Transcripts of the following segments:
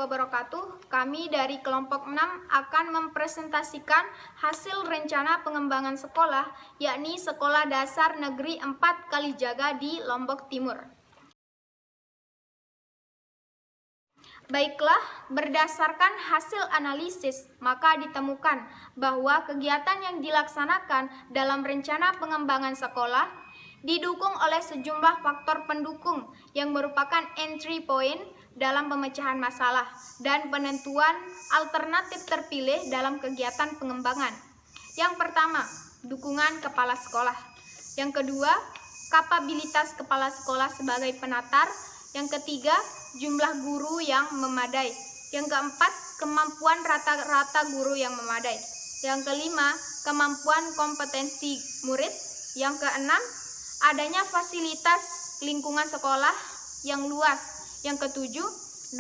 wabarakatuh. Kami dari kelompok 6 akan mempresentasikan hasil rencana pengembangan sekolah, yakni Sekolah Dasar Negeri 4 Kalijaga di Lombok Timur. Baiklah, berdasarkan hasil analisis, maka ditemukan bahwa kegiatan yang dilaksanakan dalam rencana pengembangan sekolah didukung oleh sejumlah faktor pendukung yang merupakan entry point dalam pemecahan masalah dan penentuan alternatif terpilih dalam kegiatan pengembangan. Yang pertama, dukungan kepala sekolah. Yang kedua, kapabilitas kepala sekolah sebagai penatar. Yang ketiga, jumlah guru yang memadai. Yang keempat, kemampuan rata-rata guru yang memadai. Yang kelima, kemampuan kompetensi murid. Yang keenam, adanya fasilitas lingkungan sekolah yang luas. Yang ketujuh,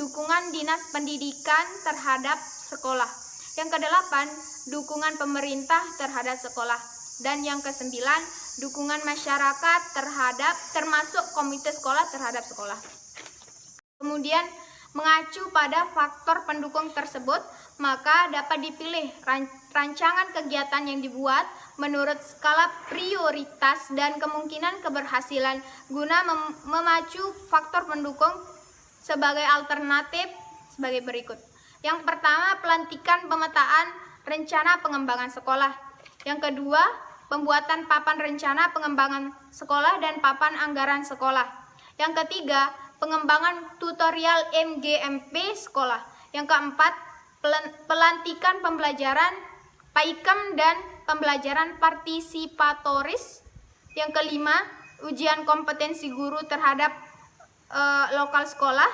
dukungan dinas pendidikan terhadap sekolah. Yang kedelapan, dukungan pemerintah terhadap sekolah. Dan yang kesembilan, dukungan masyarakat termasuk komite sekolah terhadap sekolah. Kemudian, mengacu pada faktor pendukung tersebut, maka dapat dipilih rancangan kegiatan yang dibuat menurut skala prioritas dan kemungkinan keberhasilan guna memacu faktor pendukung sebagai alternatif sebagai berikut. Yang pertama, pelantikan pemetaan rencana pengembangan sekolah. Yang kedua, pembuatan papan rencana pengembangan sekolah dan papan anggaran sekolah. Yang ketiga, pengembangan tutorial MGMP sekolah. Yang keempat, pelantikan pembelajaran PAIKEM dan pembelajaran partisipatoris. Yang kelima, ujian kompetensi guru terhadap lokal sekolah.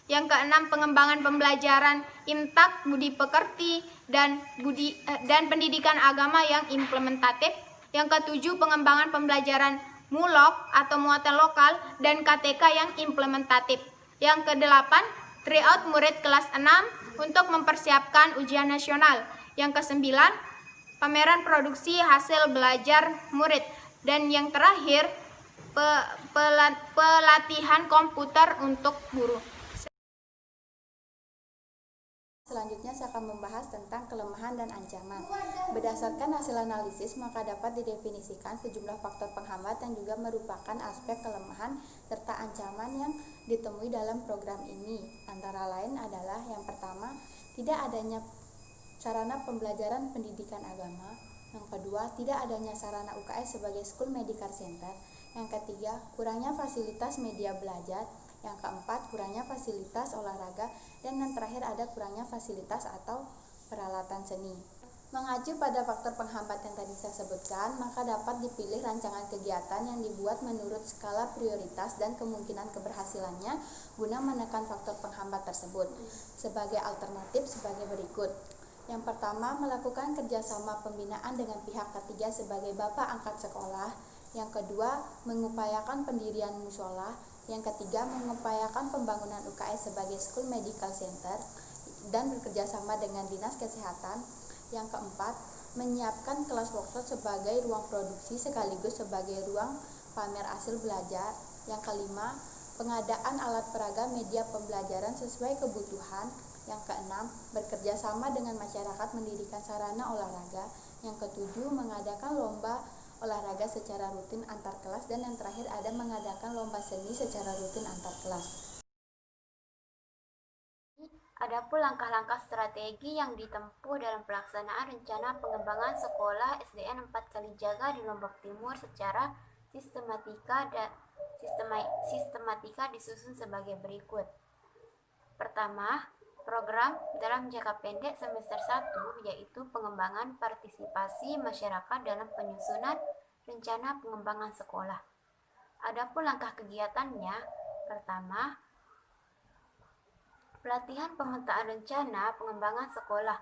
Yang keenam, pengembangan pembelajaran IMTAK, budi pekerti dan pendidikan agama yang implementatif. Yang ketujuh, pengembangan pembelajaran MULOK atau muatan lokal dan KTK yang implementatif. Yang kedelapan, tryout murid kelas 6 untuk mempersiapkan ujian nasional. Yang kesembilan, pameran produksi hasil belajar murid. Dan yang terakhir, pelatihan komputer untuk guru. Selanjutnya saya akan membahas tentang kelemahan dan ancaman. Berdasarkan hasil analisis, maka dapat didefinisikan sejumlah faktor penghambat yang juga merupakan aspek kelemahan serta ancaman yang ditemui dalam program ini. Antara lain adalah yang pertama, tidak adanya sarana pembelajaran pendidikan agama. Yang kedua, tidak adanya sarana UKS sebagai School Medical Center. Yang ketiga, kurangnya fasilitas media belajar. Yang keempat, kurangnya fasilitas olahraga. Dan yang terakhir ada kurangnya fasilitas atau peralatan seni. Mengacu pada faktor penghambat yang tadi saya sebutkan, maka dapat dipilih rancangan kegiatan yang dibuat menurut skala prioritas dan kemungkinan keberhasilannya guna menekan faktor penghambat tersebut. Sebagai alternatif sebagai berikut. Yang pertama, melakukan kerjasama pembinaan dengan pihak ketiga sebagai bapak angkat sekolah. Yang kedua, mengupayakan pendirian musola. Yang ketiga, mengupayakan pembangunan UKS sebagai School Medical Center dan bekerjasama dengan Dinas Kesehatan. Yang keempat, menyiapkan kelas workshop sebagai ruang produksi sekaligus sebagai ruang pamer hasil belajar. Yang kelima, pengadaan alat peraga media pembelajaran sesuai kebutuhan. Yang keenam, bekerjasama dengan masyarakat mendirikan sarana olahraga. Yang ketujuh, mengadakan lomba olahraga secara rutin antar kelas. Dan yang terakhir ada mengadakan lomba seni secara rutin antar kelas. Adapun langkah-langkah strategi yang ditempuh dalam pelaksanaan rencana pengembangan sekolah SDN 4 Kalijaga di Lombok Timur secara sistematika disusun sebagai berikut. Pertama, program dalam jangka pendek semester 1 yaitu pengembangan partisipasi masyarakat dalam penyusunan rencana pengembangan sekolah. Adapun langkah kegiatannya, pertama, pelatihan pemetaan rencana pengembangan sekolah.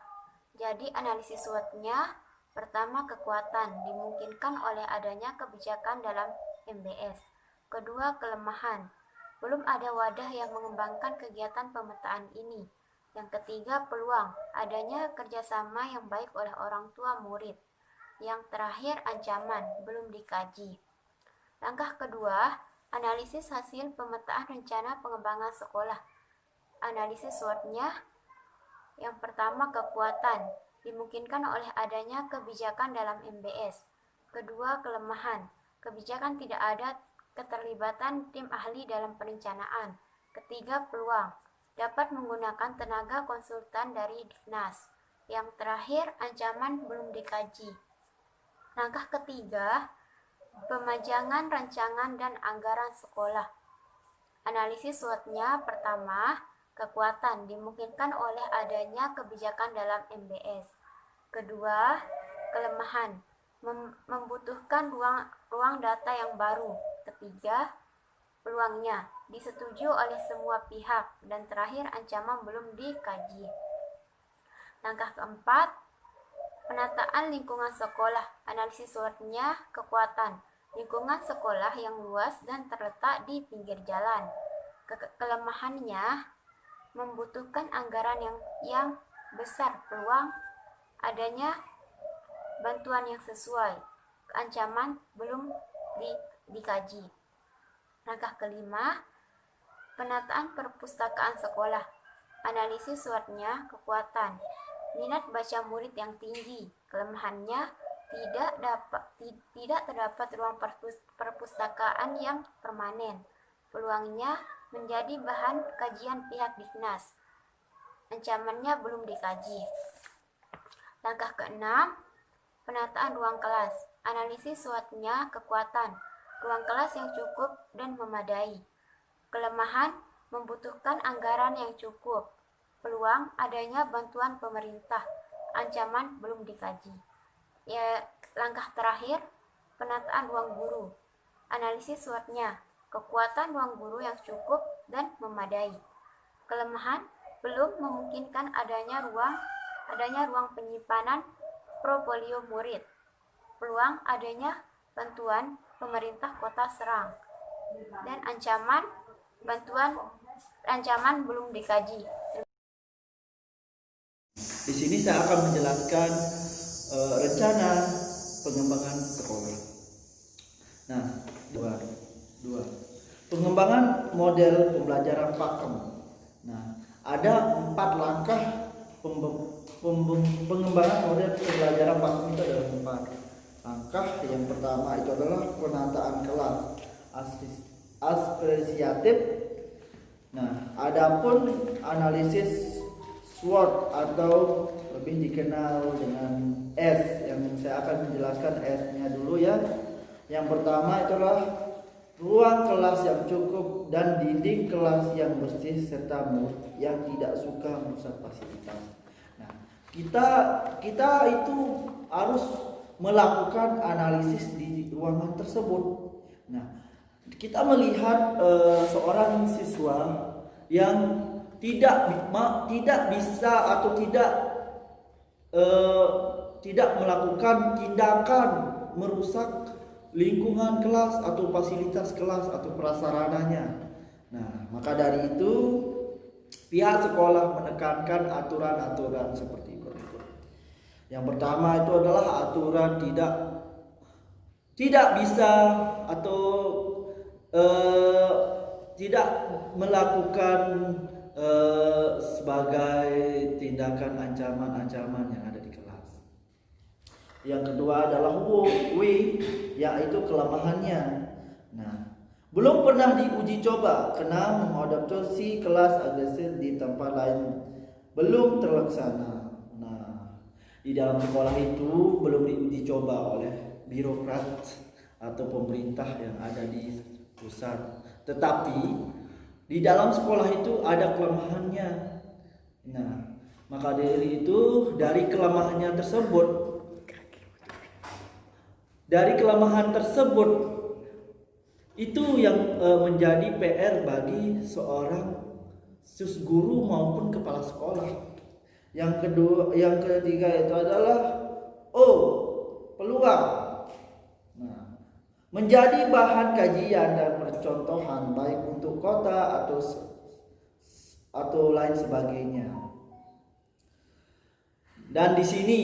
Jadi analisis SWOT-nya, pertama, kekuatan dimungkinkan oleh adanya kebijakan dalam MBS. Kedua, kelemahan, belum ada wadah yang mengembangkan kegiatan pemetaan ini. Yang ketiga, peluang, adanya kerjasama yang baik oleh orang tua murid. Yang terakhir, ancaman, belum dikaji. Langkah kedua, analisis hasil pemetaan rencana pengembangan sekolah. analisis SWOT-nya. Yang pertama, kekuatan, dimungkinkan oleh adanya kebijakan dalam MBS. Kedua, kelemahan, kebijakan tidak ada keterlibatan tim ahli dalam perencanaan. Ketiga, peluang, dapat menggunakan tenaga konsultan dari Dignas. Yang terakhir, ancaman belum dikaji. Langkah ketiga, pemajangan rancangan dan anggaran sekolah. Analisis SWOT-nya pertama, kekuatan, dimungkinkan oleh adanya kebijakan dalam MBS. Kedua, kelemahan, membutuhkan ruang data yang baru. Ketiga, peluangnya, disetujui oleh semua pihak. Dan terakhir, ancaman belum dikaji. Langkah keempat, penataan lingkungan sekolah. Analisis SWOT-nya kekuatan, lingkungan sekolah yang luas dan terletak di pinggir jalan. Kelemahannya, membutuhkan anggaran yang besar. Peluang, adanya bantuan yang sesuai. Ancaman belum dikaji. Langkah kelima, penataan perpustakaan sekolah. Analisis SWOT-nya kekuatan, minat baca murid yang tinggi. Kelemahannya, tidak terdapat ruang perpustakaan yang permanen. Peluangnya, menjadi bahan kajian pihak Dignas. Ancamannya belum dikaji. Langkah keenam, penataan ruang kelas. Analisis SWOT-nya kekuatan, ruang kelas yang cukup dan memadai. Kelemahan, membutuhkan anggaran yang cukup. Peluang, adanya bantuan pemerintah. Ancaman belum dikaji. Langkah terakhir, penataan ruang guru. Analisis SWOT-nya kekuatan ruang guru yang cukup dan memadai. Kelemahan, belum memungkinkan adanya ruang penyimpanan portofolio murid. Peluang, adanya bantuan pemerintah Kota Serang. Dan ancaman belum dikaji. Di sini saya akan menjelaskan rencana pengembangan sekolah. Nah, dua. Pengembangan model pembelajaran pakem. Nah, ada 4 langkah pengembangan model pembelajaran pakem. Itu ada 4 langkah. Yang pertama itu adalah penataan kelas asosiatif. Nah, adapun analisis SWOT atau lebih dikenal dengan S, yang saya akan menjelaskan S-nya dulu ya. Yang pertama itu adalah ruang kelas yang cukup dan dinding kelas yang bersih serta murid yang tidak suka merusak fasilitas. Nah, kita itu harus melakukan analisis di ruangan tersebut. Nah, kita melihat seorang siswa yang tidak bisa atau tidak melakukan tindakan merusak lingkungan kelas atau fasilitas kelas atau prasarananya. Nah, maka dari itu pihak sekolah menekankan aturan-aturan seperti berikut. Yang pertama itu adalah aturan tidak bisa atau tidak melakukan sebagai tindakan ancaman-ancaman yang ada di kelas. Yang kedua adalah W, yaitu kelemahannya. Nah, belum pernah diuji coba karena mengadaptasi kelas agresif di tempat lain belum terlaksana. Nah, di dalam sekolah itu belum diuji coba oleh birokrat atau pemerintah yang ada di pusat. Tetapi di dalam sekolah itu ada kelemahannya. Nah, maka dari itu dari kelemahan tersebut itu yang menjadi PR bagi seorang guru maupun kepala sekolah. Yang ketiga itu adalah peluang. Nah, menjadi bahan kajian dan percontohan baik untuk kota atau lain sebagainya. Dan di sini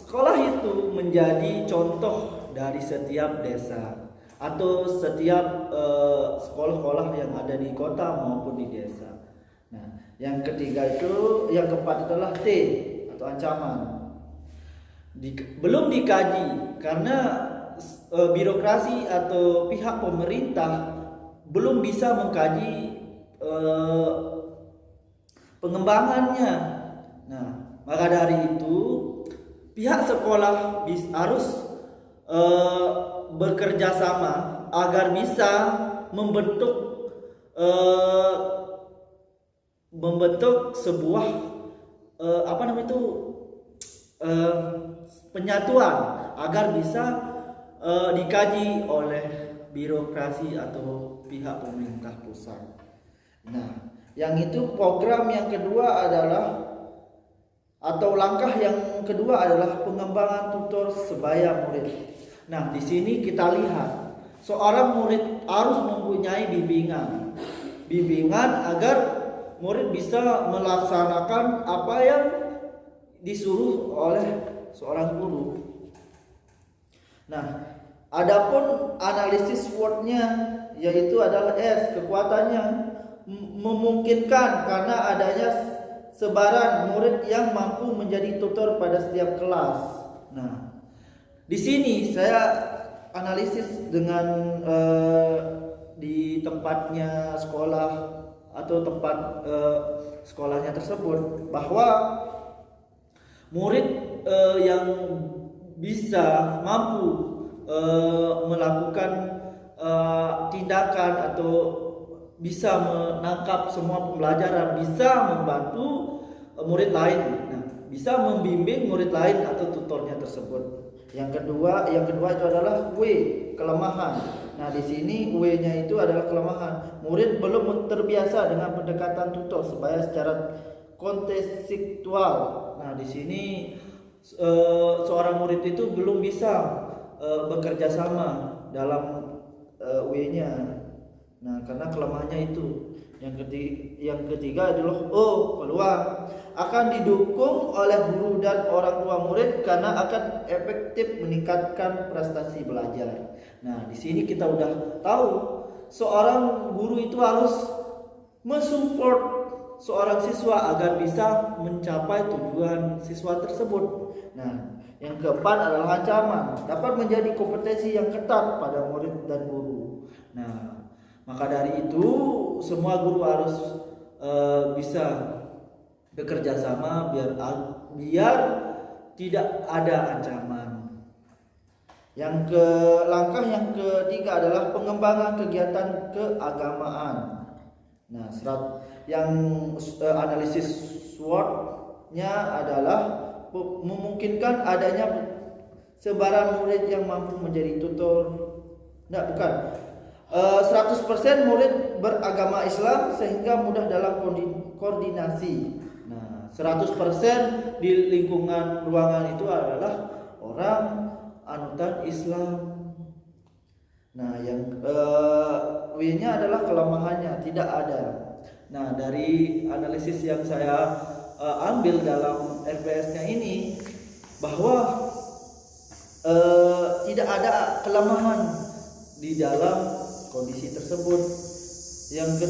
sekolah itu menjadi contoh dari setiap desa. atau setiap sekolah-sekolah yang ada di kota maupun di desa. Nah, yang keempat adalah T atau ancaman. Belum dikaji karena birokrasi atau pihak pemerintah belum bisa mengkaji pengembangannya. Nah, maka dari itu pihak sekolah harus bekerja sama agar bisa membentuk sebuah penyatuan agar bisa dikaji oleh birokrasi atau pihak pemerintah pusat. Nah, yang itu program yang kedua adalah atau langkah yang kedua adalah pengembangan tutor sebaya murid. Nah, di sini kita lihat seorang murid harus mempunyai bimbingan agar murid bisa melaksanakan apa yang disuruh oleh seorang guru. Nah, adapun analisis SWOT-nya yaitu adalah S, kekuatannya memungkinkan karena adanya sebaran murid yang mampu menjadi tutor pada setiap kelas. Nah, di sini saya analisis dengan di tempatnya sekolah atau tempat sekolahnya tersebut bahwa murid yang bisa mampu melakukan tindakan atau bisa menangkap semua pembelajaran, bisa membantu murid lain, nah, bisa membimbing murid lain atau tutornya tersebut. Yang kedua itu adalah W, kelemahan. Nah, di sini W-nya itu adalah kelemahan. Murid belum terbiasa dengan pendekatan tutor sebaya secara kontekstual. Nah, di sini seorang murid itu belum bisa bekerja sama dalam W-nya. Nah, karena kelemahannya itu. Yang ketiga adalah O, peluang. Akan didukung oleh guru dan orang tua murid karena akan efektif meningkatkan prestasi belajar. Nah, di sini kita udah tahu seorang guru itu harus mensupport seorang siswa agar bisa mencapai tujuan siswa tersebut. Nah, yang keempat adalah ancaman. Dapat menjadi kompetensi yang ketat pada murid dan guru. Nah, maka dari itu semua guru harus bisa bekerja sama biar tidak ada ancaman. Langkah yang ketiga adalah pengembangan kegiatan keagamaan. Nah, analisis SWOT-nya adalah memungkinkan adanya sebaran murid yang mampu menjadi tutor. 100% murid beragama Islam sehingga mudah dalam koordinasi. Nah, 100% di lingkungan ruangan itu adalah orang anutan Islam. Nah, yang W-nya adalah kelemahannya, tidak ada. Nah, dari analisis yang saya ambil dalam LPS-nya ini bahwa tidak ada kelemahan di dalam kondisi tersebut. Yang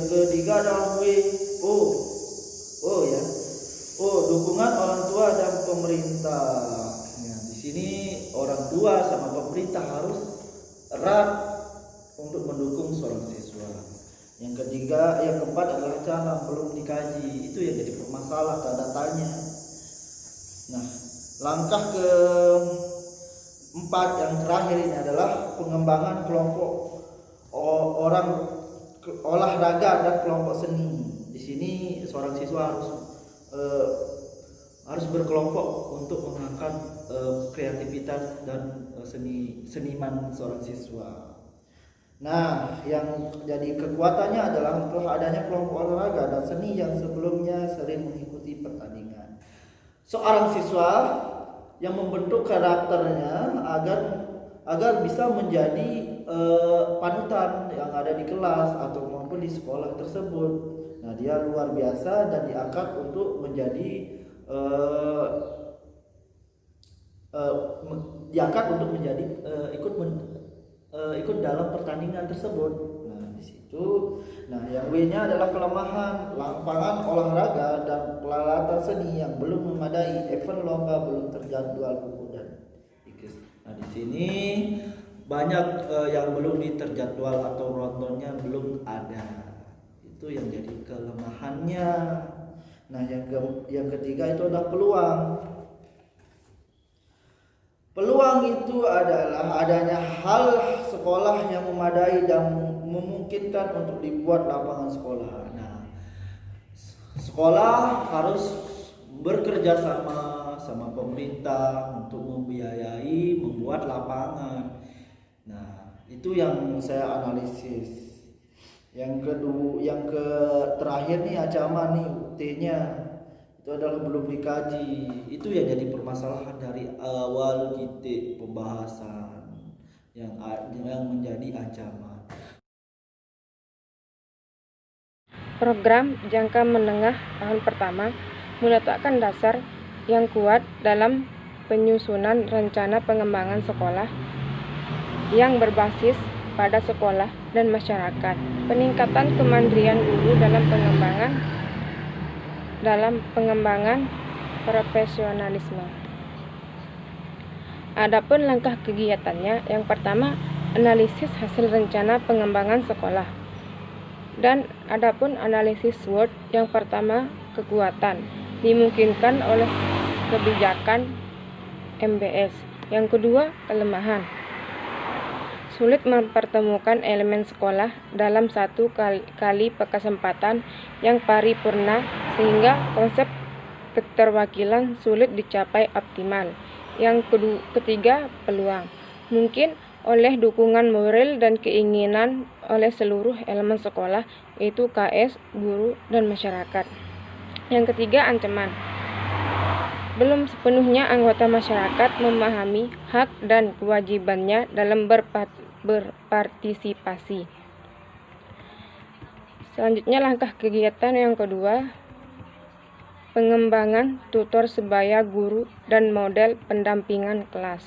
ketiga adalah dukungan orang tua dan pemerintah. Nah, di sini orang tua sama pemerintah harus erat untuk mendukung seorang siswa. Yang keempat adalah cara belum dikaji, itu yang jadi masalah tanda tanya. Nah, langkah keempat yang terakhir ini adalah pengembangan kelompok olahraga dan kelompok seni. Di sini seorang siswa harus berkelompok untuk mengangkat kreativitas dan seniman seorang siswa. Nah, yang jadi kekuatannya adalah telah adanya kelompok olahraga dan seni yang sebelumnya sering mengikuti pertandingan. Seorang siswa yang membentuk karakternya agar bisa menjadi panutan yang ada di kelas atau maupun di sekolah tersebut. Nah, dia luar biasa dan diangkat untuk menjadi ikut dalam pertandingan tersebut. Nah, di situ, yang W-nya adalah kelemahan lapangan olahraga dan peralatan seni yang belum memadai, event lomba belum terjadwal buku dan ikis. Nah, di sini banyak yang belum diterjadwal atau nontonnya belum ada. Itu yang jadi kelemahannya. Nah, yang ketiga itu adalah peluang. Peluang itu adalah adanya hal sekolah yang memadai dan memungkinkan untuk dibuat lapangan sekolah. Nah, sekolah harus bekerja sama pemerintah untuk membiayai membuat lapangan. Nah, itu yang saya analisis. Yang terakhir nih ancaman nih UT-nya itu adalah belum dikaji. Itu yang jadi permasalahan dari awal titik pembahasan yang menjadi ancaman. Program jangka menengah tahun pertama meletakkan dasar yang kuat dalam penyusunan rencana pengembangan sekolah yang berbasis pada sekolah dan masyarakat, peningkatan kemandirian guru dalam pengembangan profesionalisme. Adapun langkah kegiatannya, yang pertama analisis hasil rencana pengembangan sekolah. Dan adapun analisis SWOT, yang pertama kekuatan dimungkinkan oleh kebijakan MBS. Yang kedua kelemahan, sulit mempertemukan elemen sekolah dalam satu kali kesempatan yang paripurna sehingga konsep keterwakilan sulit dicapai optimal. Yang ketiga peluang, mungkin oleh dukungan moral dan keinginan oleh seluruh elemen sekolah, yaitu KS, guru, dan masyarakat. Yang ketiga ancaman, belum sepenuhnya anggota masyarakat memahami hak dan kewajibannya dalam berpartisipasi. Selanjutnya langkah kegiatan yang kedua, pengembangan tutor sebaya guru dan model pendampingan kelas.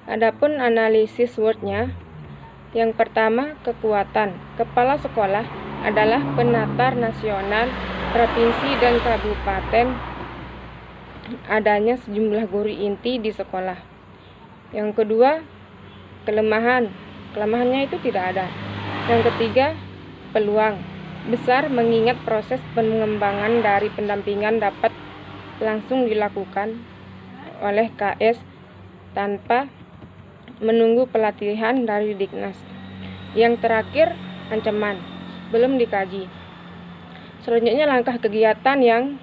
Adapun analisis SWOT-nya, yang pertama kekuatan. Kepala sekolah adalah penatar nasional, provinsi dan kabupaten. Adanya sejumlah guru inti di sekolah. Yang kedua kelemahan. Kelemahannya itu tidak ada. Yang ketiga peluang besar, mengingat proses pengembangan dari pendampingan dapat langsung dilakukan oleh KS tanpa menunggu pelatihan dari Diknas. Yang terakhir ancaman, belum dikaji. Selanjutnya langkah kegiatan yang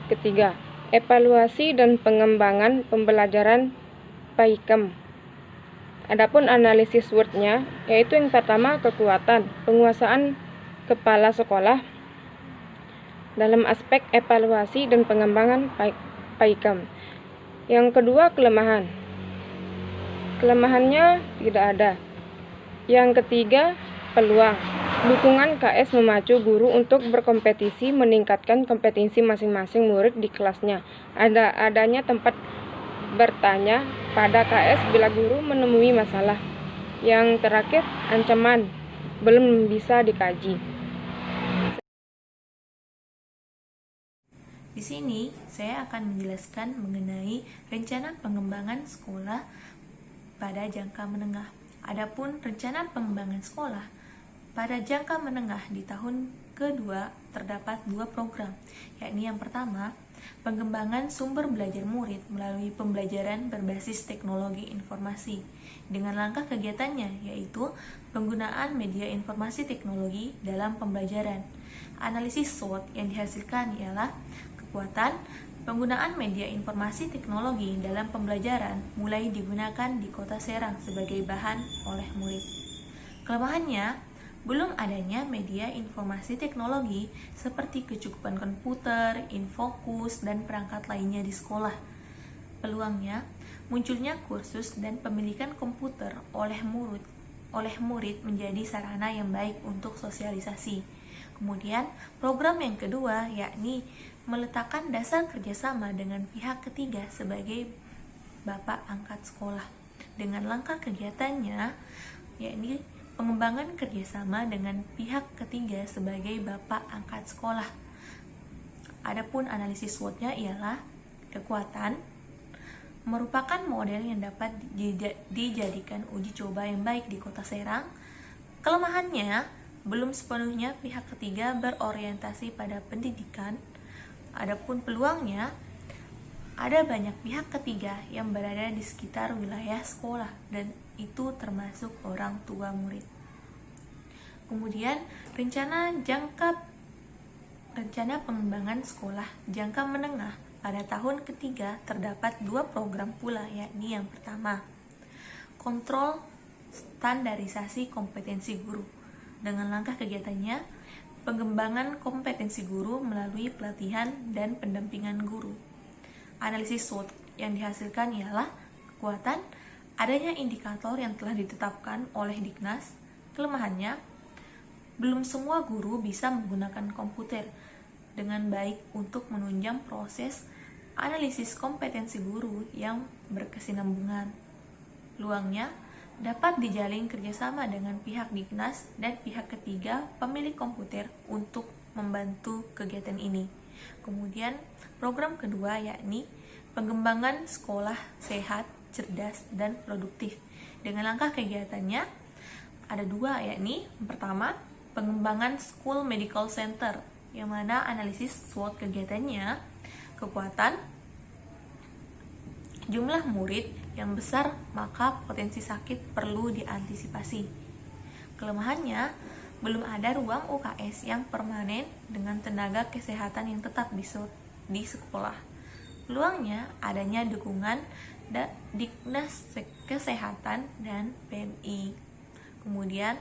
ketiga, evaluasi dan pengembangan pembelajaran PAIKEM. Adapun analisis SWOT-nya, yaitu yang pertama kekuatan, penguasaan kepala sekolah dalam aspek evaluasi dan pengembangan PAIKEM. Yang kedua kelemahan. Kelemahannya tidak ada. Yang ketiga peluang, dukungan KS memacu guru untuk berkompetisi, meningkatkan kompetensi masing-masing murid di kelasnya. Adanya tempat bertanya pada KS bila guru menemui masalah. Yang terakhir ancaman, belum bisa dikaji. Di sini saya akan menjelaskan mengenai rencana pengembangan sekolah pada jangka menengah. Adapun rencana pengembangan sekolah pada jangka menengah di tahun kedua terdapat 2 program, yakni yang pertama, pengembangan sumber belajar murid melalui pembelajaran berbasis teknologi informasi dengan langkah kegiatannya yaitu penggunaan media informasi teknologi dalam pembelajaran. Analisis SWOT yang dihasilkan ialah kekuatan, penggunaan media informasi teknologi dalam pembelajaran mulai digunakan di Kota Serang sebagai bahan oleh murid. Kelemahannya, belum adanya media informasi teknologi seperti kecukupan komputer, infokus, dan perangkat lainnya di sekolah. Peluangnya, munculnya kursus dan pemilikan komputer oleh murid menjadi sarana yang baik untuk sosialisasi. Kemudian, program yang kedua yakni meletakkan dasar kerjasama dengan pihak ketiga sebagai bapak angkat sekolah. dengan langkah kegiatannya, yakni pengembangan kerjasama dengan pihak ketiga sebagai bapak angkat sekolah. Adapun analisis SWOT-nya ialah kekuatan, merupakan model yang dapat dijadikan uji coba yang baik di Kota Serang. Kelemahannya, belum sepenuhnya pihak ketiga berorientasi pada pendidikan. Adapun peluangnya, ada banyak pihak ketiga yang berada di sekitar wilayah sekolah dan itu termasuk orang tua murid. Kemudian, rencana pengembangan sekolah jangka menengah pada tahun ketiga terdapat 2 program pula, yakni yang pertama, kontrol standarisasi kompetensi guru. Dengan langkah kegiatannya, pengembangan kompetensi guru melalui pelatihan dan pendampingan guru. Analisis SWOT yang dihasilkan ialah kekuatan, adanya indikator yang telah ditetapkan oleh Diknas. Kelemahannya, belum semua guru bisa menggunakan komputer dengan baik untuk menunjang proses analisis kompetensi guru yang berkesinambungan. Peluangnya, dapat dijalin kerjasama dengan pihak Diknas dan pihak ketiga pemilik komputer untuk membantu kegiatan ini. Kemudian, program kedua yakni pengembangan sekolah sehat, cerdas, dan produktif. Dengan langkah kegiatannya ada 2, yakni yang pertama, pengembangan School Medical Center, yang mana analisis SWOT kegiatannya, kekuatan, jumlah murid yang besar maka potensi sakit perlu diantisipasi. Kelemahannya, belum ada ruang UKS yang permanen dengan tenaga kesehatan yang tetap di sekolah. Peluangnya, adanya dukungan Diknas Kesehatan dan PMI. Kemudian,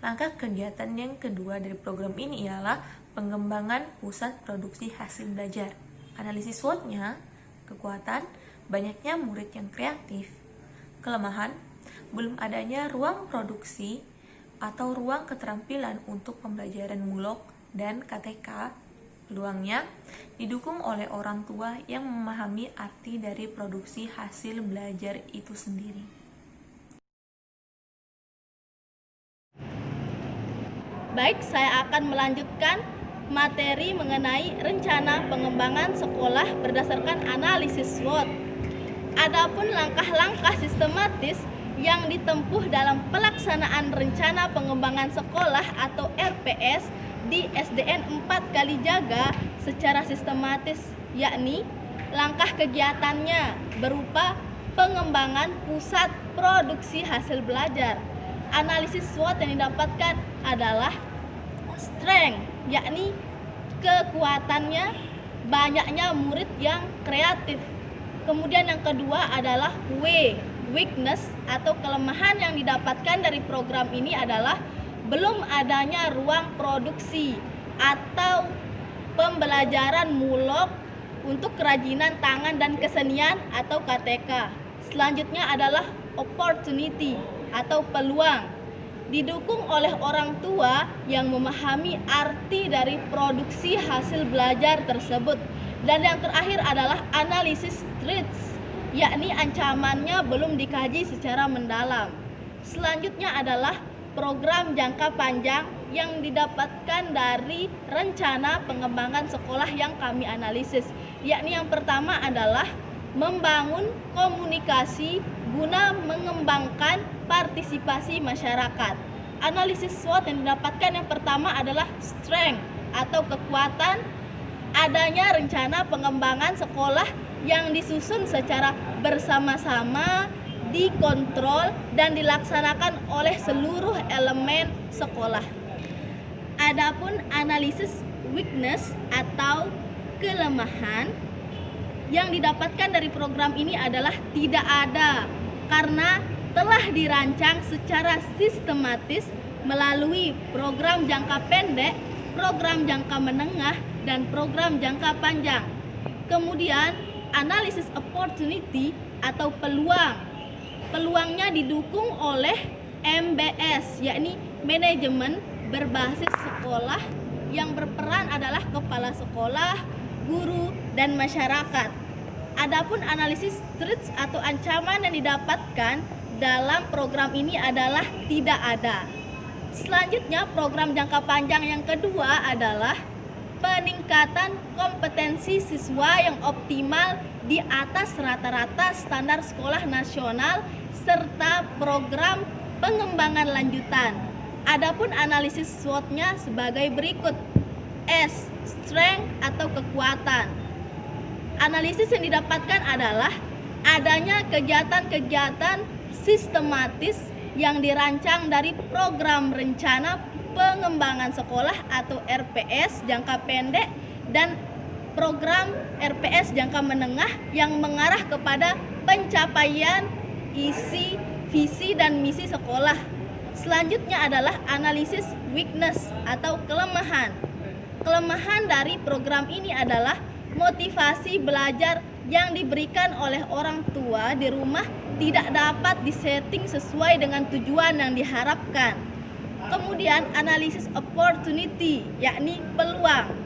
langkah kegiatan yang kedua dari program ini ialah pengembangan pusat produksi hasil belajar. Analisis SWOT-nya, kekuatan, banyaknya murid yang kreatif. Kelemahan, belum adanya ruang produksi atau ruang keterampilan untuk pembelajaran mulok dan KTK. Peluangnya, didukung oleh orang tua yang memahami arti dari produksi hasil belajar itu sendiri. Baik, saya akan melanjutkan materi mengenai rencana pengembangan sekolah berdasarkan analisis SWOT. Adapun langkah-langkah sistematis yang ditempuh dalam pelaksanaan rencana pengembangan sekolah atau RPS di SDN 4 Kalijaga secara sistematis, yakni langkah kegiatannya berupa pengembangan pusat produksi hasil belajar. Analisis SWOT yang didapatkan adalah strength, yakni kekuatannya, banyaknya murid yang kreatif. Kemudian yang kedua adalah weakness atau kelemahan yang didapatkan dari program ini adalah belum adanya ruang produksi atau pembelajaran mulok untuk kerajinan tangan dan kesenian atau KTK. Selanjutnya adalah opportunity atau peluang, didukung oleh orang tua yang memahami arti dari produksi hasil belajar tersebut. Dan yang terakhir adalah analisis threats, yakni ancamannya belum dikaji secara mendalam. Selanjutnya adalah program jangka panjang yang didapatkan dari rencana pengembangan sekolah yang kami analisis, yakni yang pertama adalah membangun komunikasi guna mengembangkan partisipasi masyarakat. Analisis SWOT yang didapatkan yang pertama adalah strength atau kekuatan, adanya rencana pengembangan sekolah yang disusun secara bersama-sama, dikontrol dan dilaksanakan oleh seluruh elemen sekolah. Adapun analisis weakness atau kelemahan yang didapatkan dari program ini adalah tidak ada, karena telah dirancang secara sistematis melalui program jangka pendek, program jangka menengah, dan program jangka panjang. Kemudian analisis opportunity atau peluang. Peluangnya didukung oleh MBS, yakni manajemen berbasis sekolah, yang berperan adalah kepala sekolah, guru, dan masyarakat. Adapun analisis threats atau ancaman yang didapatkan dalam program ini adalah tidak ada. Selanjutnya, program jangka panjang yang kedua adalah peningkatan kompetensi siswa yang optimal di atas rata-rata standar sekolah nasional serta program pengembangan lanjutan. Adapun analisis SWOT-nya sebagai berikut. S. Strength atau kekuatan. Analisis yang didapatkan adalah adanya kegiatan-kegiatan sistematis yang dirancang dari program rencana pengembangan sekolah atau RPS jangka pendek dan program RPS jangka menengah yang mengarah kepada pencapaian isi, visi, dan misi sekolah. Selanjutnya adalah analisis weakness atau kelemahan. Kelemahan dari program ini adalah motivasi belajar yang diberikan oleh orang tua di rumah tidak dapat disetting sesuai dengan tujuan yang diharapkan. Kemudian analisis opportunity, yakni peluang.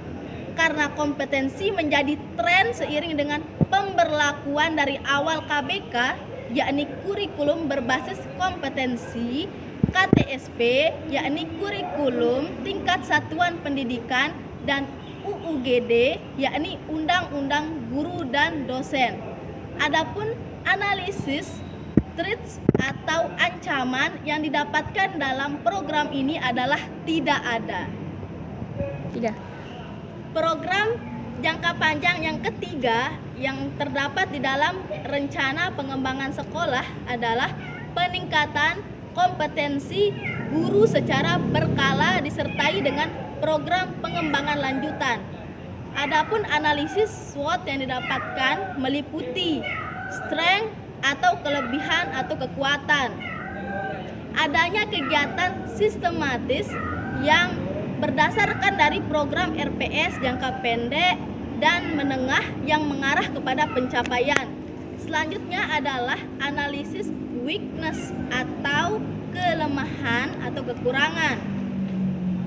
Karena kompetensi menjadi tren seiring dengan pemberlakuan dari awal KBK, yakni kurikulum berbasis kompetensi, KTSP, yakni kurikulum tingkat satuan pendidikan, dan UUGD, yakni Undang-Undang Guru dan Dosen. Adapun analisis threats atau ancaman yang didapatkan dalam program ini adalah tidak ada. Tidak. Program jangka panjang yang ketiga yang terdapat di dalam rencana pengembangan sekolah adalah peningkatan kompetensi guru secara berkala disertai dengan program pengembangan lanjutan. Adapun analisis SWOT yang didapatkan meliputi strength atau kelebihan atau kekuatan. Adanya kegiatan sistematis yang berdasarkan dari program RPS jangka pendek dan menengah yang mengarah kepada pencapaian. Selanjutnya adalah analisis weakness atau kelemahan atau kekurangan.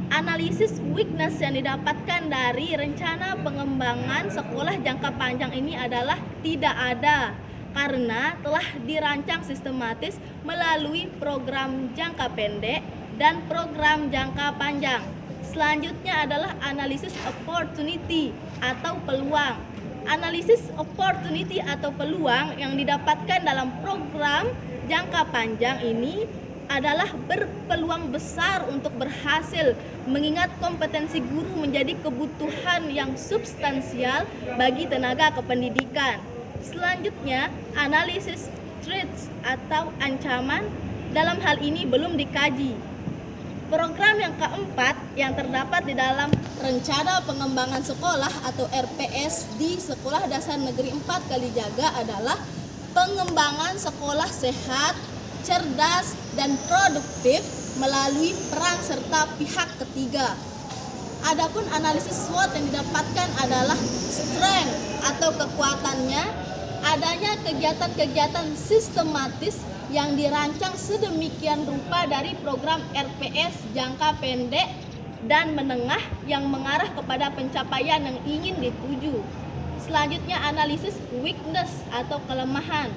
Analisis weakness yang didapatkan dari rencana pengembangan sekolah jangka panjang ini adalah tidak ada karena telah dirancang sistematis melalui program jangka pendek dan program jangka panjang. Selanjutnya adalah analisis opportunity atau peluang. Analisis opportunity atau peluang yang didapatkan dalam program jangka panjang ini adalah berpeluang besar untuk berhasil mengingat kompetensi guru menjadi kebutuhan yang substansial bagi tenaga kependidikan. Selanjutnya, analisis threats atau ancaman dalam hal ini belum dikaji. Program yang keempat yang terdapat di dalam rencana pengembangan sekolah atau RPS di Sekolah Dasar Negeri 4 Kalijaga adalah pengembangan sekolah sehat, cerdas, dan produktif melalui peran serta pihak ketiga. Adapun analisis SWOT yang didapatkan adalah strength atau kekuatannya, adanya kegiatan-kegiatan sistematis yang dirancang sedemikian rupa dari program RPS jangka pendek dan menengah yang mengarah kepada pencapaian yang ingin dituju. Selanjutnya analisis weakness atau kelemahan.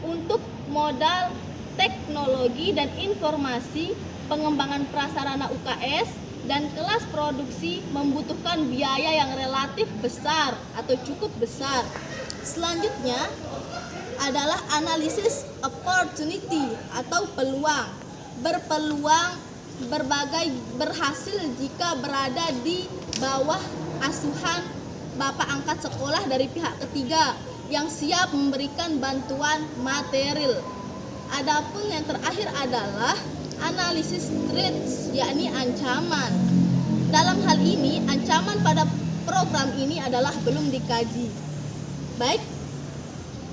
Untuk modal teknologi dan informasi, pengembangan prasarana UKS dan kelas produksi membutuhkan biaya yang relatif besar atau cukup besar. Selanjutnya adalah analisis opportunity atau peluang. Berpeluang berhasil jika berada di bawah asuhan bapak angkat sekolah dari pihak ketiga yang siap memberikan bantuan material. Adapun yang terakhir adalah analisis threats, yakni ancaman. Dalam hal ini, ancaman pada program ini adalah belum dikaji. Baik,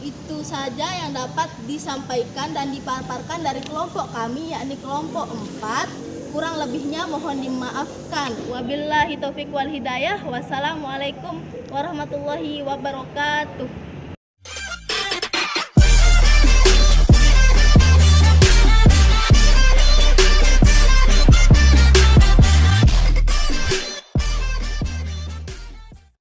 itu saja yang dapat disampaikan dan dipaparkan dari kelompok kami, yakni kelompok 4. Kurang lebihnya mohon dimaafkan. Wabillahi taufiq wal hidayah. Wassalamualaikum warahmatullahi wabarakatuh.